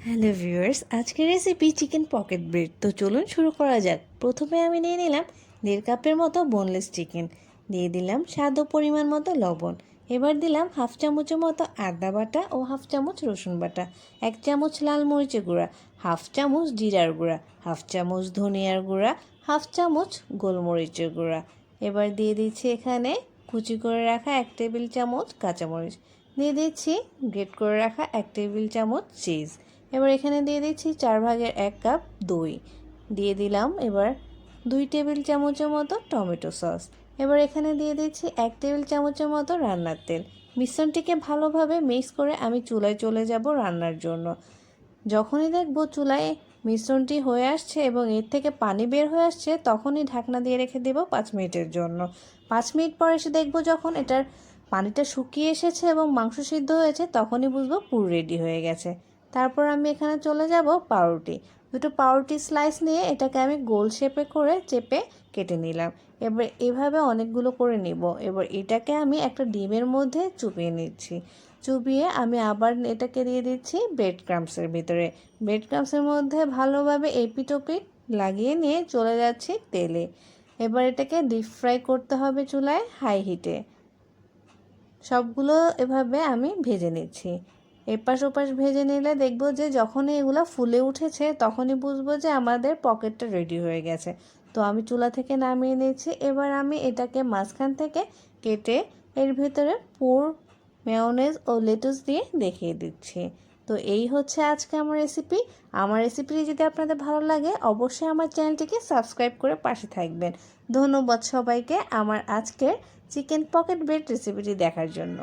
Hello viewers, আজকের recipe chicken pocket bread. তো চলুন শুরু করা যাক। প্রথমে আমি নিয়ে নিলাম 1.5 কাপের মতো বোনলেস চিকেন, দিয়ে দিলাম স্বাদ ও পরিমাণ মতো লবণ। এবার দিলাম হাফ চামচের মতো আদা বাটা ও হাফ চামচ রসুন বাটা, 1 চামচ লাল মরিচের গুঁড়া, হাফ চামচ জিরার গুঁড়া, হাফ চামচ ধনিয়ার গুঁড়া, হাফ চামচ গোলমরিচের গুঁড়া। এবার দিয়ে দিচ্ছি এখানে কুচি করে রাখা 1 টেবিল চামচ কাঁচামরিচ, দিয়ে দিচ্ছি গ্রেট করে রাখা 1 টেবিল চামচ চিজ। এবার এখানে দিয়ে দিচ্ছি 4 ভাগের 1 কাপ দই, দিয়ে দিলাম এবার 2 টেবিল চামচের মতো টমেটো সস। এবার এখানে দিয়ে দিচ্ছি 1 টেবিল চামচের মতো রান্নার তেল। মিশ্রণটিকে ভালোভাবে মিক্স করে আমি চুলায় চলে যাব রান্নার জন্য। যখনই দেখব চুলায় মিশ্রণটি হয়ে আসছে এবং এর থেকে পানি বের হয়ে আসছে, তখনই ঢাকনা দিয়ে রেখে দেব 5 মিনিটের জন্য। 5 মিনিট পর এসে দেখব যখন এটার পানিটা শুকিয়ে এসেছে এবং মাংস সিদ্ধ হয়েছে, তখনই বুঝবো পুরো রেডি হয়ে গেছে। তারপর আমি এখানে চলে যাব পাউরুটি। দুটো পাউরুটি স্লাইস নিয়ে এটাকে আমি গোল শেপে করে চেপে কেটে নিলাম। এবার এভাবে অনেকগুলো করে নিব। এবার এটাকে আমি একটা ডিমের মধ্যে চুবিয়ে নিচ্ছি। চুবিয়ে আমি আবার এটাকে দিয়ে দিচ্ছি ব্রেড ক্রাম্বসের ভিতরে। ব্রেড ক্রাম্বসের মধ্যে ভালোভাবে এপিট ওপিট লাগিয়ে নিয়ে চলে যাচ্ছি তেলে। এবার এটাকে ডিপ ফ্রাই করতে হবে চুলায় হাই হিটে। সবগুলো এভাবে আমি ভেজে নিচ্ছি। এপাশ ওপাশ ভেজে নিলে দেখব যে যখনই এগুলো ফুলে উঠেছে, তখনই বুঝবো যে আমাদের পকেটটা রেডি হয়ে গেছে। তো আমি চুলা থেকে নামিয়ে নিয়েছি। এবার আমি এটাকে মাঝখান থেকে কেটে এর ভিতরে পুর, মেয়োনেজ ও লেটুস দিয়ে দেখিয়ে দিচ্ছি। তো এই হচ্ছে আজকে আমার রেসিপি। আমার রেসিপিটি যদি আপনাদের ভালো লাগে, অবশ্যই আমার চ্যানেলটিকে সাবস্ক্রাইব করে পাশে থাকবেন। ধন্যবাদ সবাইকে আমার আজকের চিকেন পকেট ব্রেড রেসিপিটি দেখার জন্য।